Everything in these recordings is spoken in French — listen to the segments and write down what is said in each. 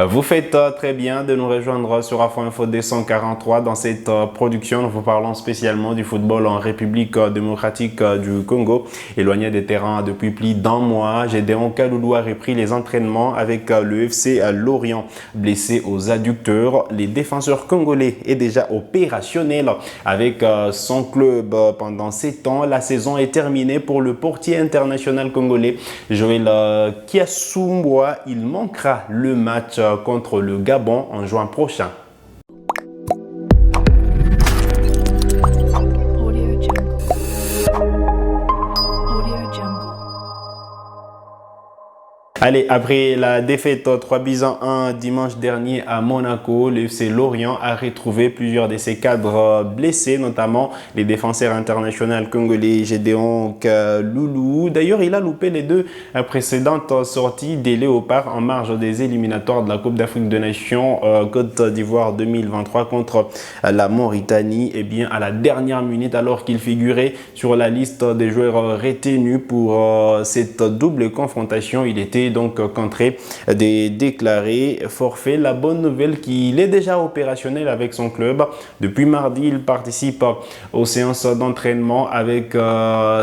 Vous faites très bien de nous rejoindre sur Afro Info 243. Dans cette production, nous vous parlons spécialement du football en République démocratique du Congo. Éloigné des terrains depuis plus d'un mois, Gédéon Kaloulou a repris les entraînements avec le FC Lorient. Blessé aux adducteurs, les défenseurs congolais est déjà opérationnel avec son club pendant 7 ans. La saison est terminée pour le portier international congolais Joël Kiassoumboua. Il manquera le match contre le Gabon en juin prochain. Allez, après la défaite 3-1 dimanche dernier à Monaco, le FC Lorient a retrouvé plusieurs de ses cadres blessés, notamment les défenseurs internationaux congolais Gédéon Kaloulou. D'ailleurs, il a loupé les deux précédentes sorties des Léopards en marge des éliminatoires de la Coupe d'Afrique des Nations Côte d'Ivoire 2023 contre la Mauritanie. Et bien, à la dernière minute, alors qu'il figurait sur la liste des joueurs retenus pour cette double confrontation, il était donc contré de déclarer forfait. La bonne nouvelle qu'il est déjà opérationnel avec son club. Depuis mardi, il participe aux séances d'entraînement avec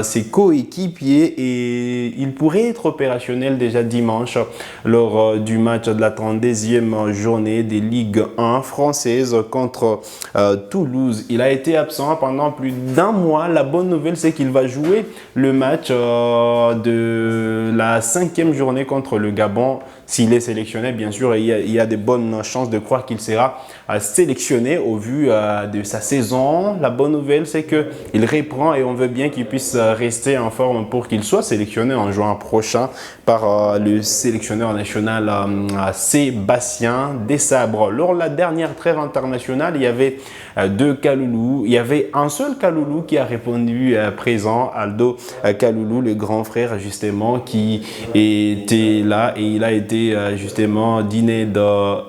ses coéquipiers et il pourrait être opérationnel déjà dimanche lors du match de la 32e journée des Ligue 1 française contre Toulouse. Il a été absent pendant plus d'un mois. La bonne nouvelle, c'est qu'il va jouer le match de la 5e journée contre le Gabon. S'il est sélectionné, bien sûr, il y a de bonnes chances de croire qu'il sera sélectionné au vu de sa saison. La bonne nouvelle, c'est qu'il reprend et on veut bien qu'il puisse rester en forme pour qu'il soit sélectionné en juin prochain par le sélectionneur national Sébastien Desabre. Lors de la dernière trêve internationale, il y avait deux Kaloulou. Il y avait un seul Kaloulou qui a répondu présent, Aldo Kaloulou, le grand frère justement, qui était là et il a été justement dîner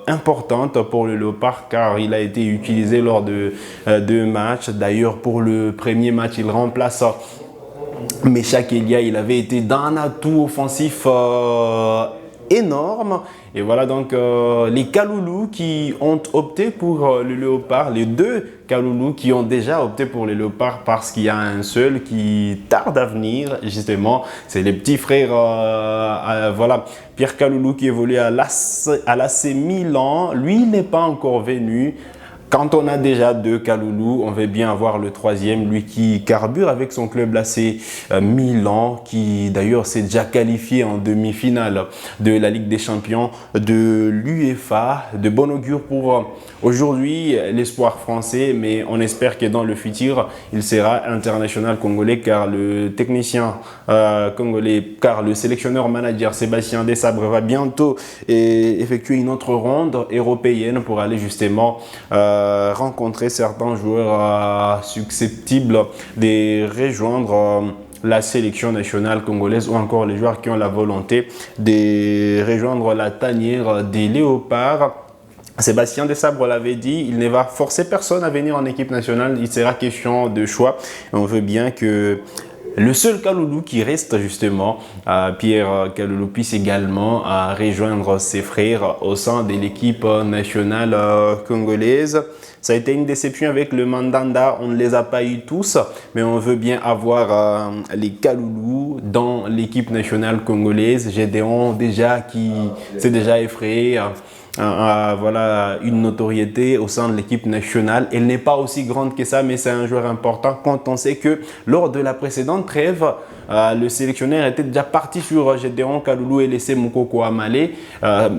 importante pour le Léopard car il a été utilisé lors de deux matchs. D'ailleurs, pour le premier match, il remplace Meshak Elia. Il avait été d'un atout offensif énorme. Et voilà donc les Kaloulou qui ont opté pour le Léopard, les deux Kaloulou qui ont déjà opté pour le Léopard parce qu'il y a un seul qui tarde à venir justement, c'est les petits frères, voilà, Pierre Kaloulou qui évolue à l'AC Milan, lui il n'est pas encore venu. Quand on a déjà deux Kaloulou, on veut bien avoir le troisième, lui qui carbure avec son club l'AC Milan, qui d'ailleurs s'est déjà qualifié en demi-finale de la Ligue des Champions de l'UEFA. De bon augure pour aujourd'hui l'espoir français, mais on espère que dans le futur, il sera international congolais car le technicien congolais, car le sélectionneur manager Sébastien Desabre va bientôt effectuer une autre ronde européenne pour aller justement rencontrer certains joueurs susceptibles de rejoindre la sélection nationale congolaise ou encore les joueurs qui ont la volonté de rejoindre la tanière des Léopards. Sébastien Desabre l'avait dit, il ne va forcer personne à venir en équipe nationale, il sera question de choix. On veut bien que le seul Kaloulou qui reste justement, Pierre Kaloulou, puisse également rejoindre ses frères au sein de l'équipe nationale congolaise. Ça a été une déception avec le Mandanda, on ne les a pas eu tous, mais on veut bien avoir les Kaloulou dans l'équipe nationale congolaise. Gédéon déjà qui s'est déjà effrayé. Voilà, une notoriété au sein de l'équipe nationale. Elle n'est pas aussi grande que ça, mais c'est un joueur important quand on sait que lors de la précédente trêve, le sélectionneur était déjà parti sur Gédéon Kaloulou et laissé Moukoko Amalé.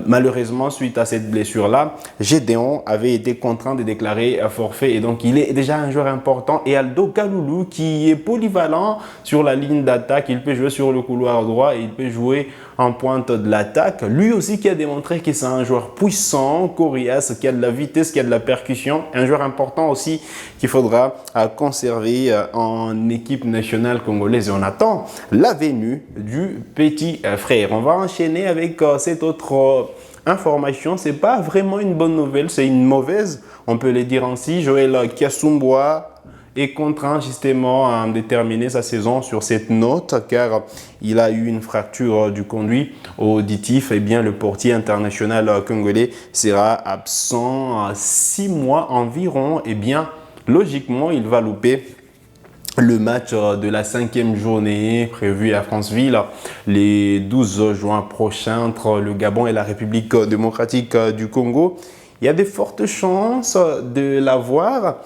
Malheureusement, suite à cette blessure-là, Gédéon avait été contraint de déclarer forfait et donc il est déjà un joueur important. Et Aldo Kaloulou qui est polyvalent sur la ligne d'attaque, il peut jouer sur le couloir droit et il peut jouer en pointe de l'attaque. Lui aussi qui a démontré que c'est un joueur puissant, coriace, qui a de la vitesse, qui a de la percussion. Un joueur important aussi qu'il faudra conserver en équipe nationale congolaise. Et on attend la venue du petit frère. On va enchaîner avec cette autre information. C'est pas vraiment une bonne nouvelle, c'est une mauvaise, on peut le dire ainsi. Joël Kiassoumboua est contraint justement de terminer sa saison sur cette note car il a eu une fracture du conduit auditif. Eh bien, le portier international congolais sera absent 6 mois environ. Eh bien, logiquement, il va louper le match de la 5e journée prévu à Franceville les 12 juin prochains entre le Gabon et la République démocratique du Congo. Il y a de fortes chances de l'avoir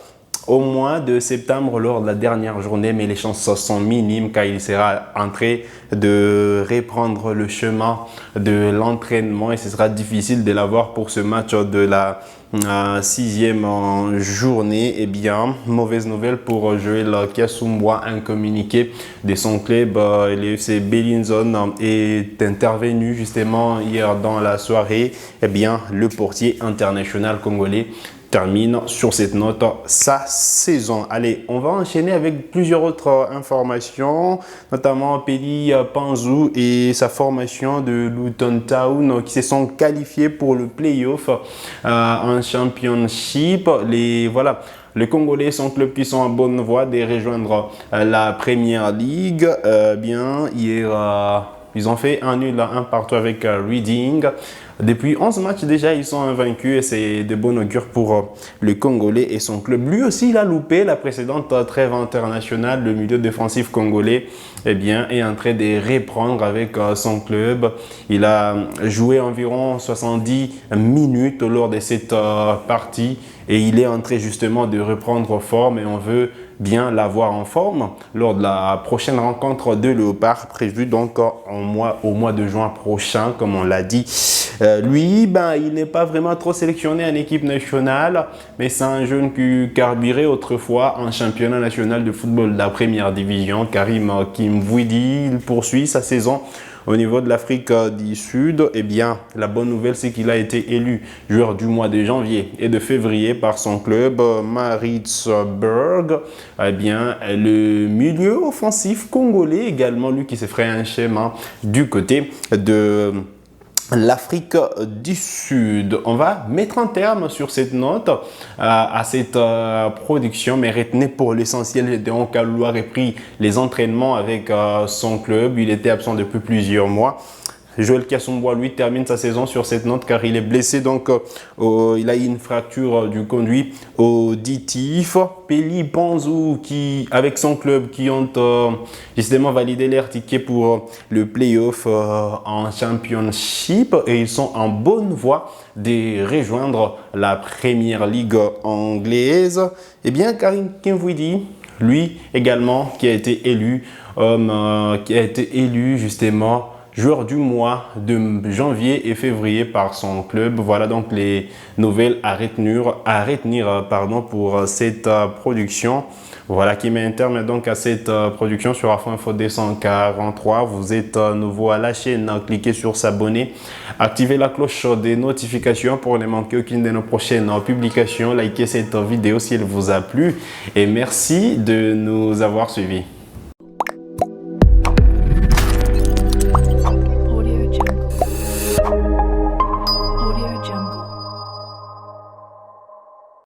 au mois de septembre lors de la dernière journée, mais les chances sont minimes car il sera en train de reprendre le chemin de l'entraînement et ce sera difficile de l'avoir pour ce match de la 6e journée. Eh bien, mauvaise nouvelle pour Joël Kiassoumboua. Un communiqué de son club, le FC Belinzone, est intervenu justement hier dans la soirée. Eh bien, le portier international congolais termine sur cette note sa saison. Allez, on va enchaîner avec plusieurs autres informations, notamment Peli Panzou et sa formation de Luton Town qui se sont qualifiés pour le playoff en championship. Les Congolais sont clubs qui sont en bonne voie de rejoindre la Premier League. Hier, ils ont fait un nul à 1 partout avec Reading. Depuis 11 matchs déjà, ils sont invaincus et c'est de bon augure pour le Congolais et son club. Lui aussi, il a loupé la précédente trêve internationale. Le milieu défensif congolais est en train de reprendre avec son club. Il a joué environ 70 minutes lors de cette partie et il est en train justement de reprendre forme et on veut bien l'avoir en forme lors de la prochaine rencontre de Léopard prévue donc au mois de juin prochain, comme on l'a dit. Lui, il n'est pas vraiment trop sélectionné en équipe nationale, mais c'est un jeune qui carburait autrefois en championnat national de football de la première division. Karim Kimvouidi, il poursuit sa saison au niveau de l'Afrique du Sud. Eh bien, la bonne nouvelle, c'est qu'il a été élu joueur du mois de janvier et de février par son club Maritzburg. Eh bien, le milieu offensif congolais également, lui qui se ferait un schéma du côté de l'Afrique du Sud. On va mettre un terme sur cette note à cette production, mais retenez pour l'essentiel, Gédéon Kaloulou a repris les entraînements avec son club. Il était absent depuis plusieurs mois. Joël Kiassoumboua, lui, termine sa saison sur cette note car il est blessé, donc il a eu une fracture du conduit auditif. Peli Panzou, avec son club, qui ont justement validé leur ticket pour le playoff en championship et ils sont en bonne voie de rejoindre la Première Ligue anglaise. Eh bien, Karim Kimvouidi, lui également, qui a été élu justement joueur du mois de janvier et février par son club. Voilà donc les nouvelles à retenir pour cette production. Voilà qui met un terme donc à cette production sur Afro Info 243. Vous êtes nouveau à la chaîne, cliquez sur s'abonner, activez la cloche des notifications pour ne manquer aucune de nos prochaines publications. Likez cette vidéo si elle vous a plu et merci de nous avoir suivis.